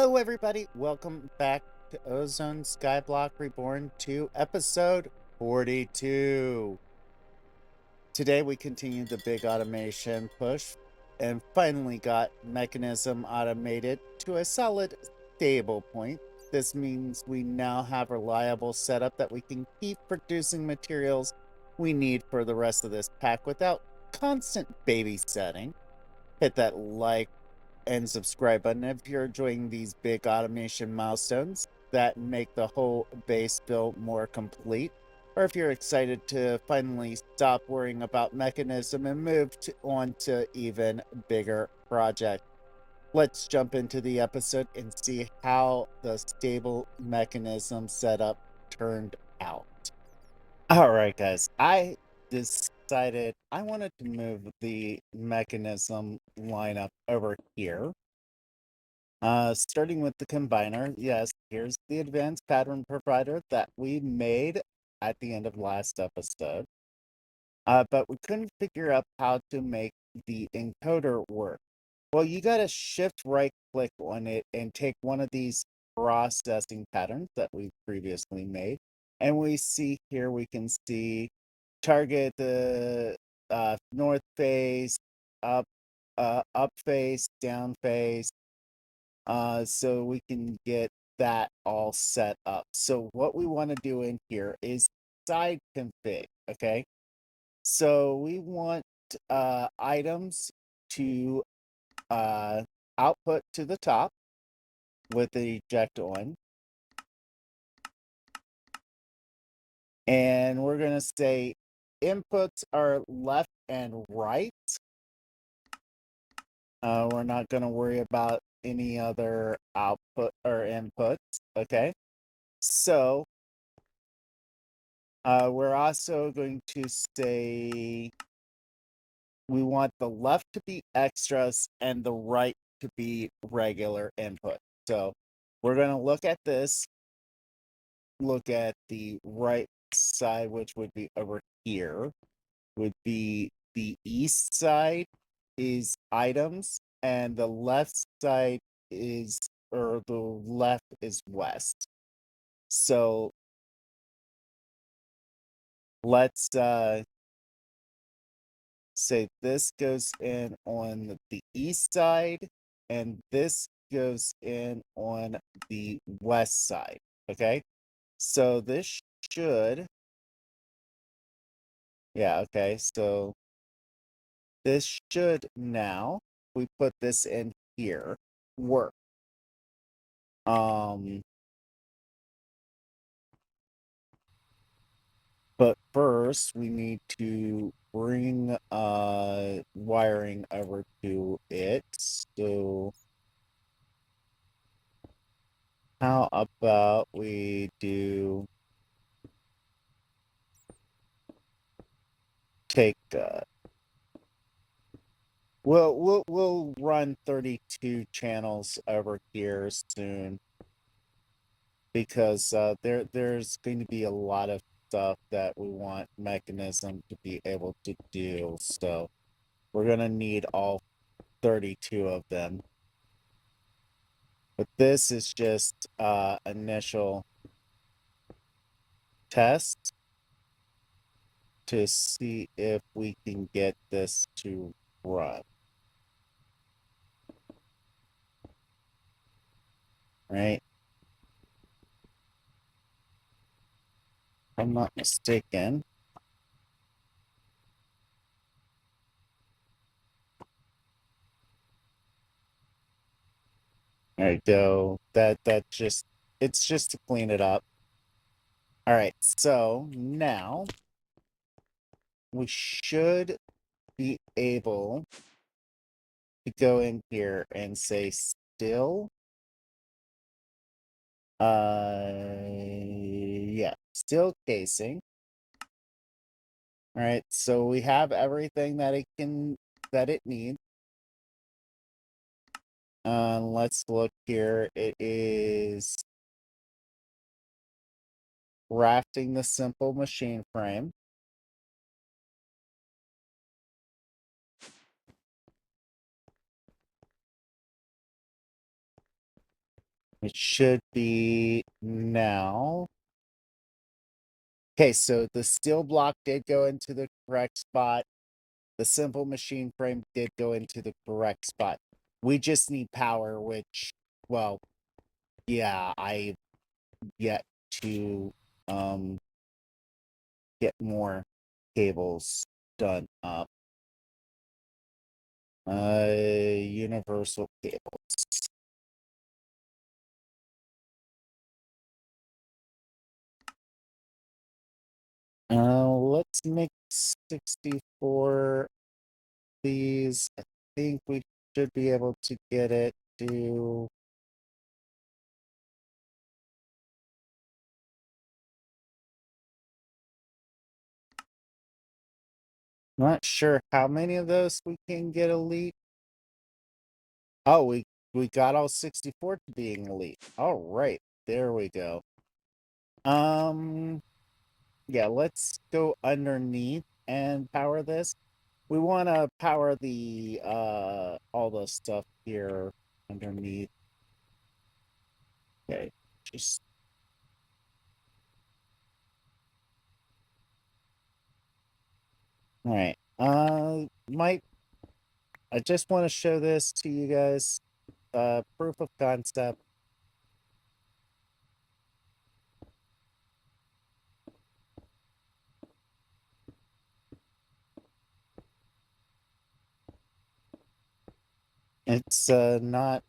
Hello, everybody. Welcome back to Ozone Skyblock Reborn 2, episode 42. Today, we continue the big automation push and finally got Mekanism automated to a solid, stable point. This means we now have a reliable setup that we can keep producing materials we need for the rest of this pack without constant babysitting. Hit that like and subscribe button if you're enjoying these big automation milestones that make the whole base build more complete, or if you're excited to finally stop worrying about Mekanism and move on to even bigger project. Let's jump into the episode and see how the stable Mekanism setup turned out. All right, guys, I decided I wanted to move the Mekanism lineup over here. Starting with the combiner, yes, here's the advanced pattern provider that we made at the end of last episode. But we couldn't figure out how to make the encoder work. Well, you gotta shift right click on it and take one of these processing patterns that we previously made. And we see here, we can see target the north face, up face, down face, so we can get that all set up. So what we want to do in here is side config, okay? So we want items to output to the top with the eject on. And we're going to say inputs are left and right. We're not going to worry about any other output or inputs, okay? So we're also going to say we want the left to be extras and the right to be regular input. So we're going to look at this, look at the right side, which would be over here, would be the east side is items, and the left side is, or the left is west. So let's say this goes in on the east side and this goes in on the west side. Okay, so this should, yeah, okay, so this should, now we put this in here, work. But first we need to bring wiring over to it. So how about we do take we'll run 32 channels over here soon, because there's going to be a lot of stuff that we want Mekanism to be able to do. So we're gonna need all 32 of them. But this is just initial test to see if we can get this to run. Right? If I'm not mistaken. There you go. That just, it's just to clean it up. All right, so now we should be able to go in here and say still. Yeah, still casing. All right, so we have everything that it needs. Let's look here. It is crafting the simple machine frame. It should be now. Okay, so the steel block did go into the correct spot. The simple machine frame did go into the correct spot. We just need power, which, well, yeah, I yet to get more cables done up. Universal cables. Let's make 64 these. I think we should be able to get it to not sure how many of those we can get elite. Oh, we got all 64 to being elite. All right, there we go. Yeah, let's go underneath and power this. We want to power the all the stuff here underneath. Okay, just all right. Mike, I just want to show this to you guys. Proof of concept. It's not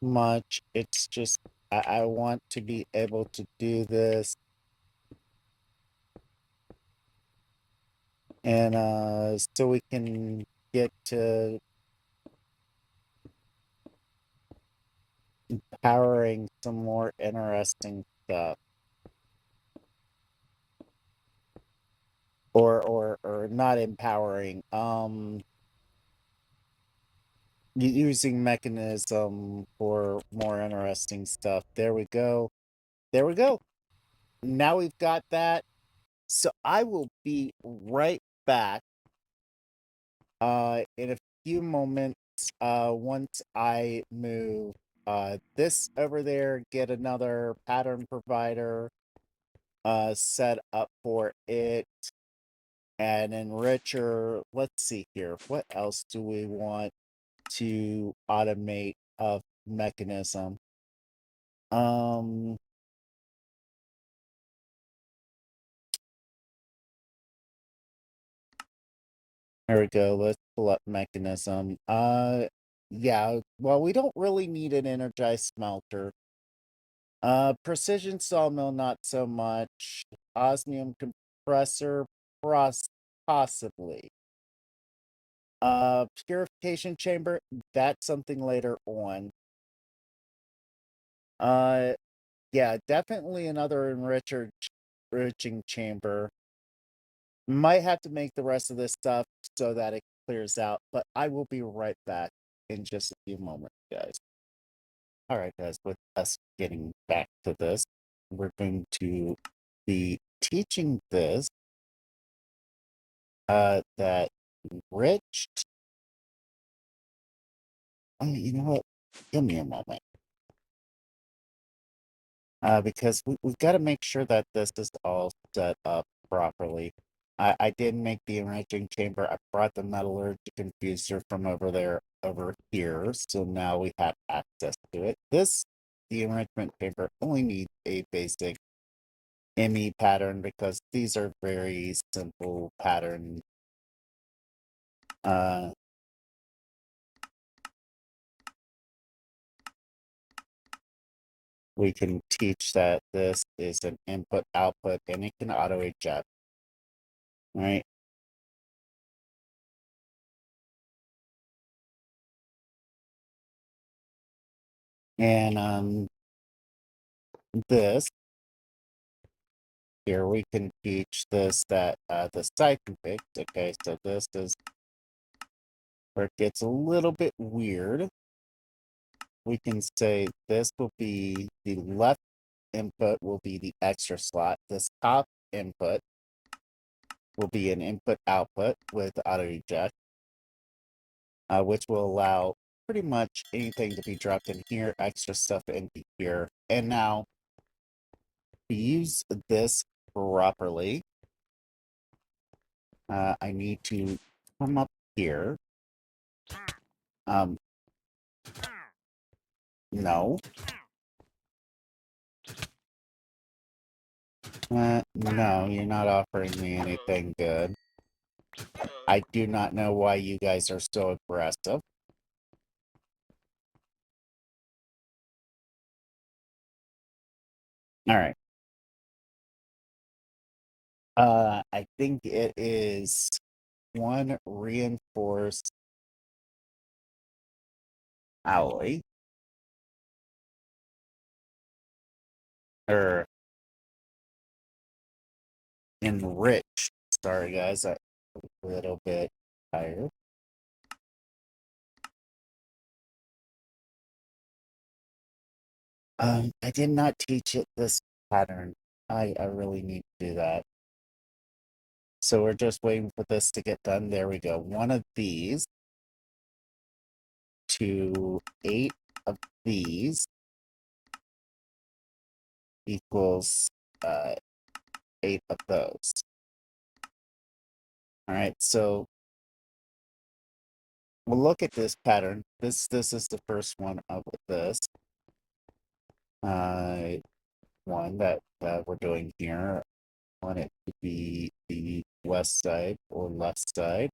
much. It's just I want to be able to do this. And so we can get to powering some more interesting stuff. Or not empowering. Using mechanism for more interesting stuff. There we go. There we go. Now we've got that. So I will be right back in a few moments once I move this over there, get another pattern provider set up for it, and enricher. Let's see here. What else do we want to automate of mechanism? There we go. Let's pull up mechanism. Yeah, well, we don't really need an energized smelter. Precision sawmill, not so much. Osmium compressor, possibly. Purification chamber, that's something later on. Uh, yeah, definitely another enriching chamber. Might have to make the rest of this stuff so that it clears out, but I will be right back in just a few moments, guys. All right, guys, with us getting back to this, we're going to be teaching this that enriched. Oh, you know what? Give me a moment. Because we've got to make sure that this is all set up properly. I did make the enriching chamber. I brought the metallurgic infuser from over here, so now we have access to it. The enrichment chamber, only needs a basic ME pattern because these are very simple patterns. We can teach that this is an input output and it can auto eject. Right? And this here we can teach this that the 𝐶𝐶. Okay, so this is where it gets a little bit weird. We can say this will be the left input will be the extra slot. This top input will be an input output with auto eject, which will allow pretty much anything to be dropped in here, extra stuff into here. And now, to use this properly, I need to come up here. No. No, you're not offering me anything good. I do not know why you guys are so aggressive. All right. I think it is one reinforced alloy. Or enriched. Sorry, guys, I'm a little bit tired. I did not teach it this pattern. I really need to do that. So we're just waiting for this to get done. There we go. One of these to 8 of these equals 8 of those. All right, so we'll look at this pattern. This is the first one of this. One that we're doing here. I want it to be the west side or left side.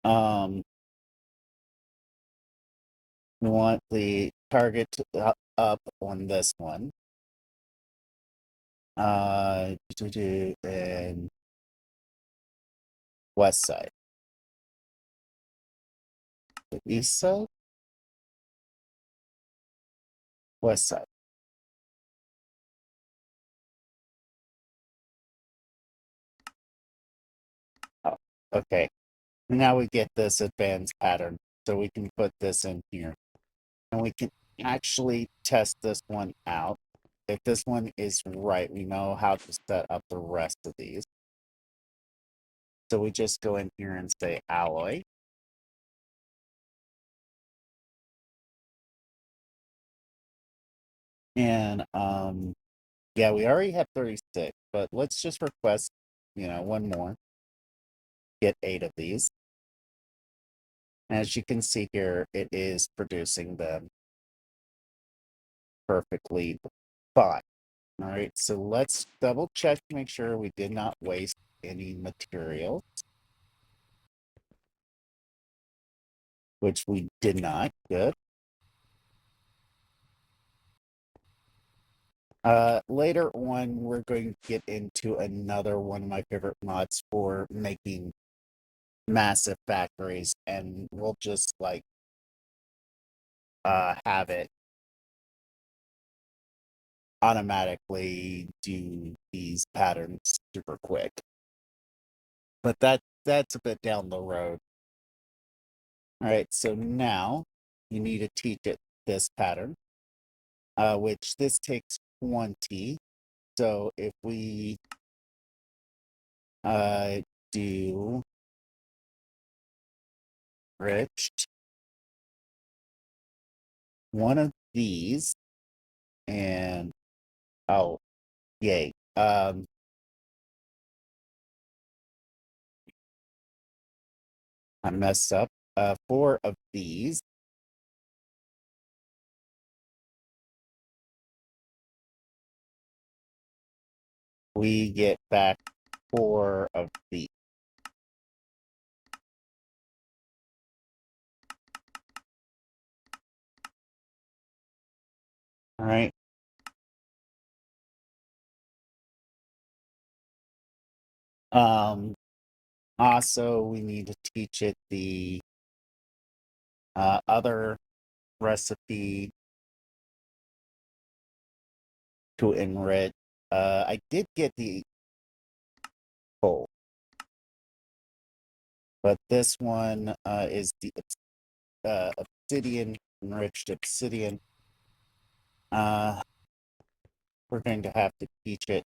We want the target up on this one. And west side. The east side? West side. Oh, okay. Now we get this advanced pattern. So we can put this in here. And we can actually test this one out. If this one is right, we know how to set up the rest of these. So we just go in here and say alloy. And yeah, we already have 36, but let's just request, one more. Get 8 of these. As you can see here, it is producing them perfectly fine. All right, so let's double check to make sure we did not waste any materials, which we did not. Good. Later on, we're going to get into another one of my favorite mods for making massive factories, and we'll just have it automatically do these patterns super quick. But that's a bit down the road. All right, so now you need to teach it this pattern, which this takes 20. So if we do enriched one of these, and oh, yay. I messed up. 4 of these. We get back 4 of these. All right. Also, we need to teach it the other recipe to enrich. I did get the coal, but this one is the obsidian, enriched obsidian. We're going to have to teach it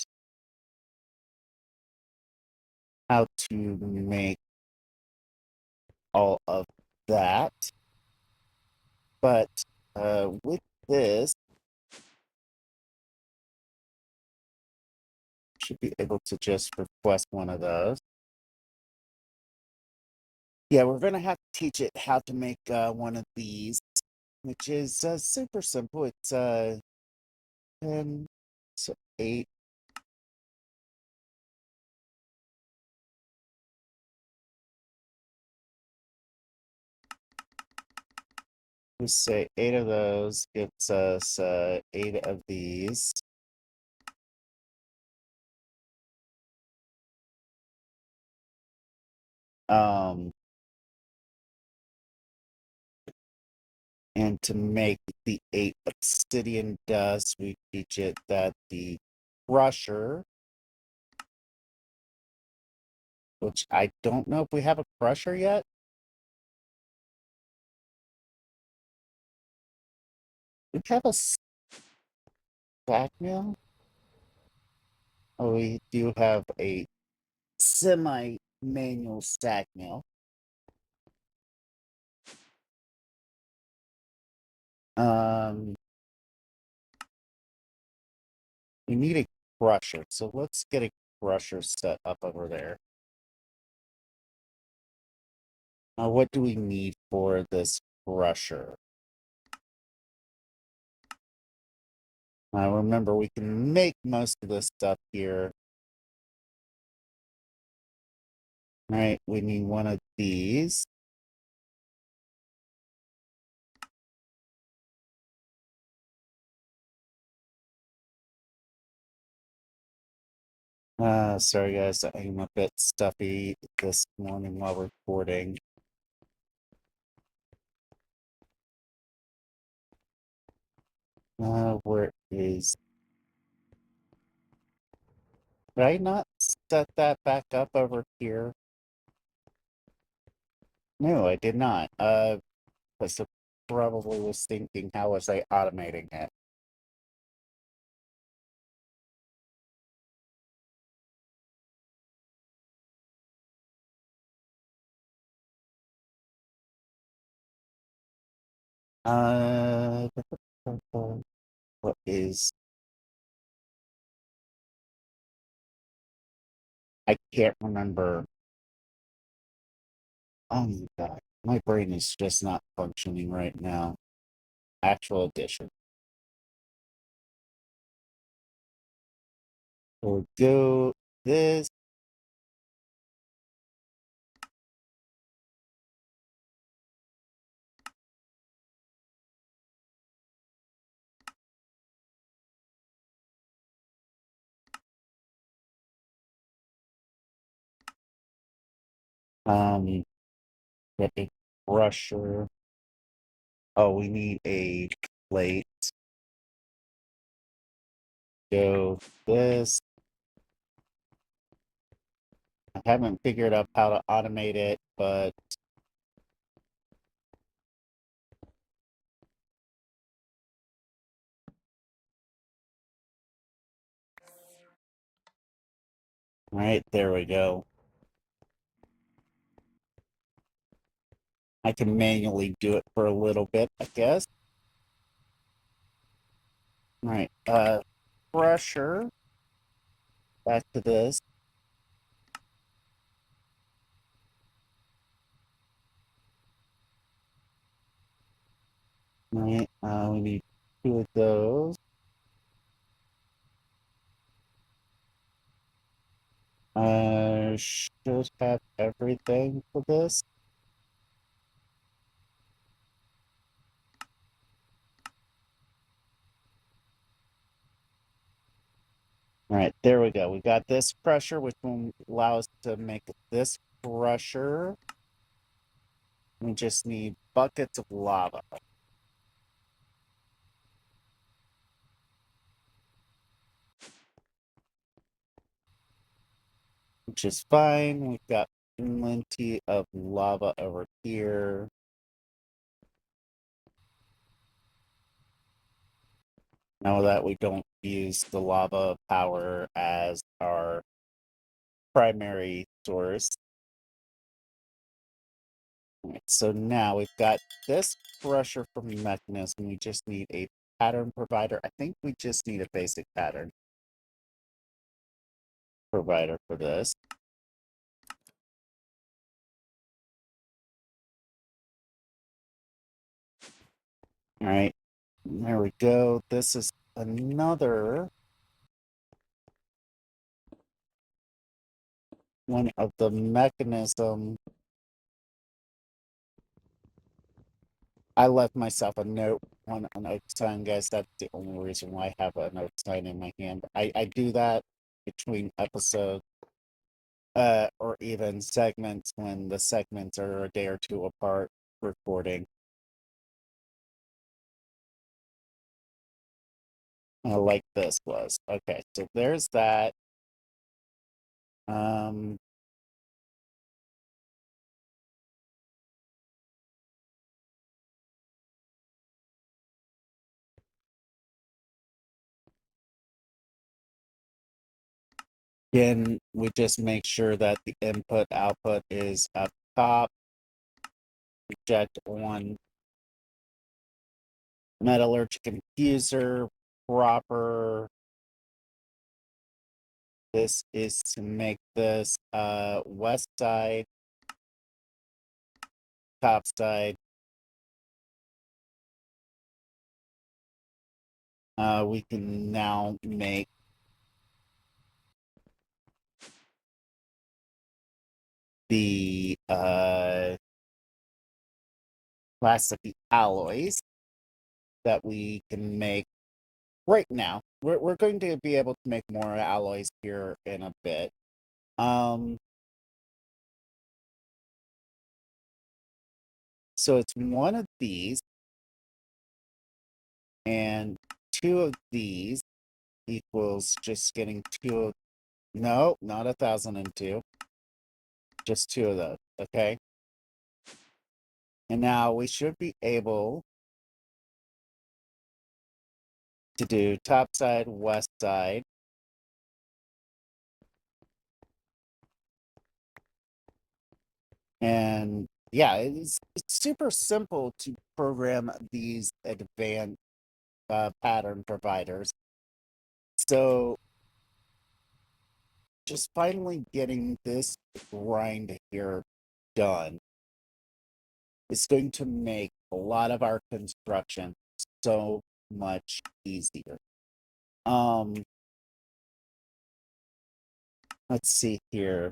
how to make all of that. But with this, should be able to just request one of those. Yeah, we're going to have to teach it how to make one of these, which is super simple. It's 10, so 8. We say 8 of those gets us 8 of these. And to make the 8 obsidian dust, we teach it that the crusher, which I don't know if we have a crusher yet. We have a stack mill. Oh, we do have a semi-manual stack mill. We need a crusher, so let's get a crusher set up over there. What do we need for this crusher? Remember, we can make most of this stuff here. All right, we need one of these. Sorry guys, I'm a bit stuffy this morning while recording. Where is... Did I not set that back up over here? No, I did not. Because I probably was thinking, how was I automating it? What is... I can't remember. Oh my god, my brain is just not functioning right now. Actual addition. We'll do this. Get a crusher. Oh, we need a plate. Do this. I haven't figured out how to automate it, but all right, there we go. I can manually do it for a little bit, I guess. All right, crusher. Back to this. All right, we need 2 of those. Should have everything for this. All right, there we go. We got this crusher, which will allow us to make this crusher. We just need buckets of lava. Which is fine. We've got plenty of lava over here. Now that we don't use the lava power as our primary source. Alright, so now we've got this crusher from Mekanism. We just need a pattern provider. I think we just need a basic pattern provider for this. All right, there we go. This is another one of the Mekanism. I left myself a note on an oak sign, guys. That's the only reason why I have an oak sign in my hand. I do that between episodes or even segments when the segments are a day or two apart recording. Like this was. Okay, so there's that. Again, we just make sure that the input output is up top. Project on 𝐷𝘊𝓆𝓾'𝐻𝐿 user proper. This is to make this west side, top side. We can now make the class of the alloys that we can make right now. We're going to be able to make more alloys here in a bit. So it's one of these and two of these equals just getting two. No, not 1002. Just two of those. Okay. And now we should be able to do top side, west side. And yeah, it's super simple to program these advanced pattern providers. So just finally getting this grind here done is going to make a lot of our construction so much easier. Let's see here.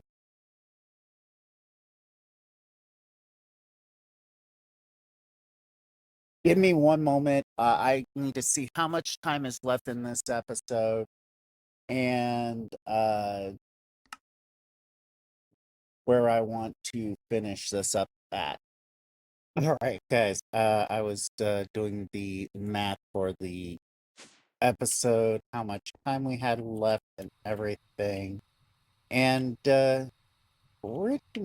Give me one moment. I need to see how much time is left in this episode and where I want to finish this up at. All right, guys. I was doing the math for the episode, how much time we had left and everything. And pretty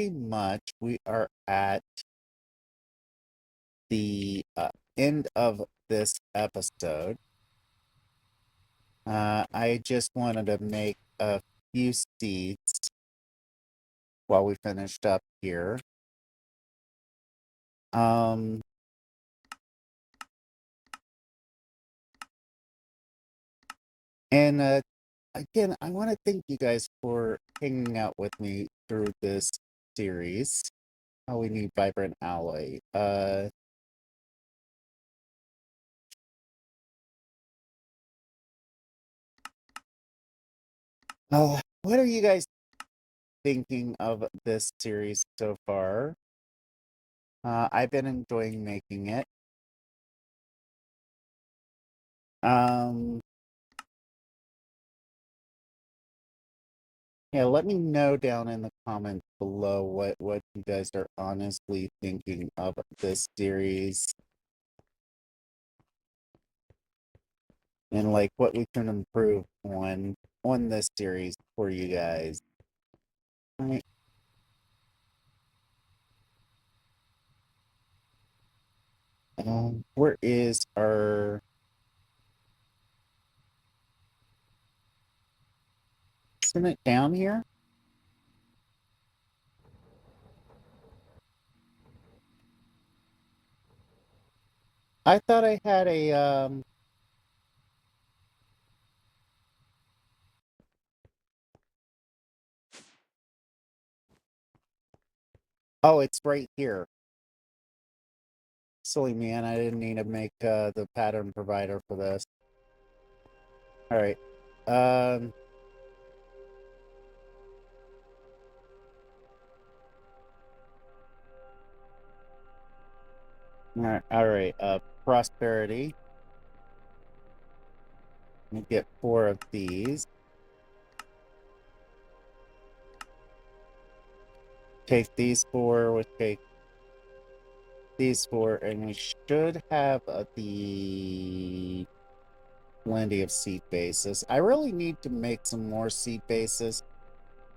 much we are at the end of this episode. I just wanted to make a few seeds while we finished up here. And again, I want to thank you guys for hanging out with me through this series. Oh, we need vibrant alloy. Oh, what are you guys thinking of this series so far? I've been enjoying making it. Yeah, let me know down in the comments below what you guys are honestly thinking of this series. And like what we can improve on this series for you guys. All right. Where is our... Isn't it down here? I thought I had a, oh, it's right here. Silly man, I didn't need to make the pattern provider for this. All right. All right. Prosperity. We get 4 of these. Take these 4. We'll take these 4, and we should have the plenty of seed bases. I really need to make some more seed bases.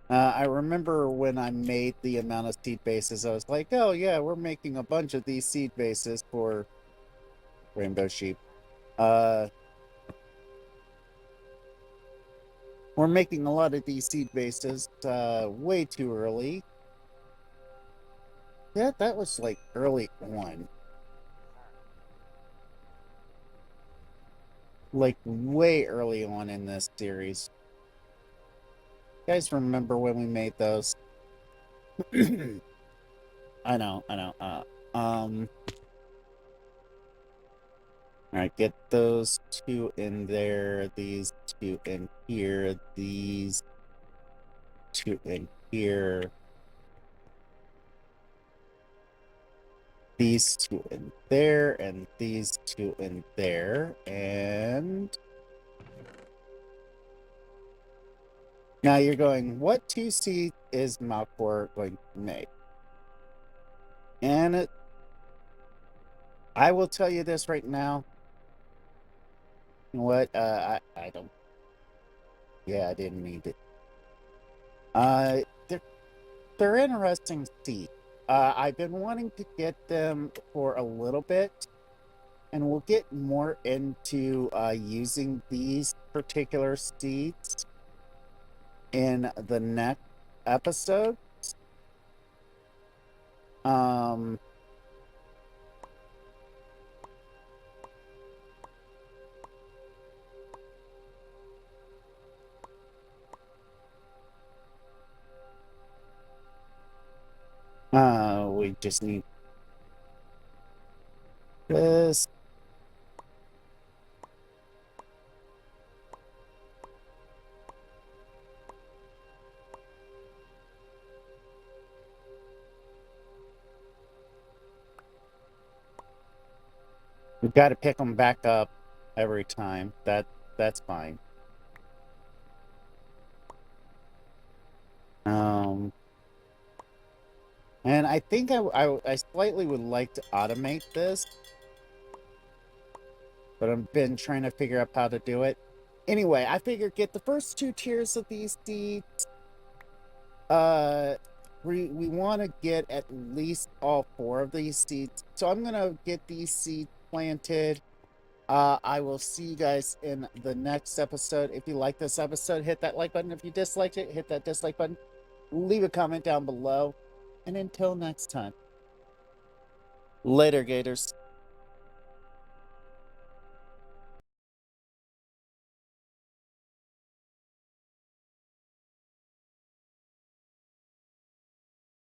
I remember when I made the amount of seed bases, I was like, oh yeah, we're making a bunch of these seed bases for rainbow sheep. We're making a lot of these seed bases way too early. Yeah, that was like early on. Like way early on in this series. You guys remember when we made those? I know. All right, get those 2 in there, these 2 in here, these 2 in here, these 2 in there, and these 2 in there, and now you're going, what 2 seeds is 𝐓𝐴 going to make? And I will tell you this right now. You know what? I don't. Yeah, I didn't need it. They're interesting seeds. I've been wanting to get them for a little bit, and we'll get more into using these particular seeds in the next episode. We just need this. We've got to pick them back up every time. That's fine. And I think I slightly would like to automate this, but I've been trying to figure out how to do it. Anyway, I figured get the first 2 tiers of these seeds. We want to get at least all 4 of these seeds. So I'm gonna get these seeds planted. I will see you guys in the next episode. If you like this episode, hit that like button. If you disliked it, hit that dislike button. Leave a comment down below. And until next time, later, Gators.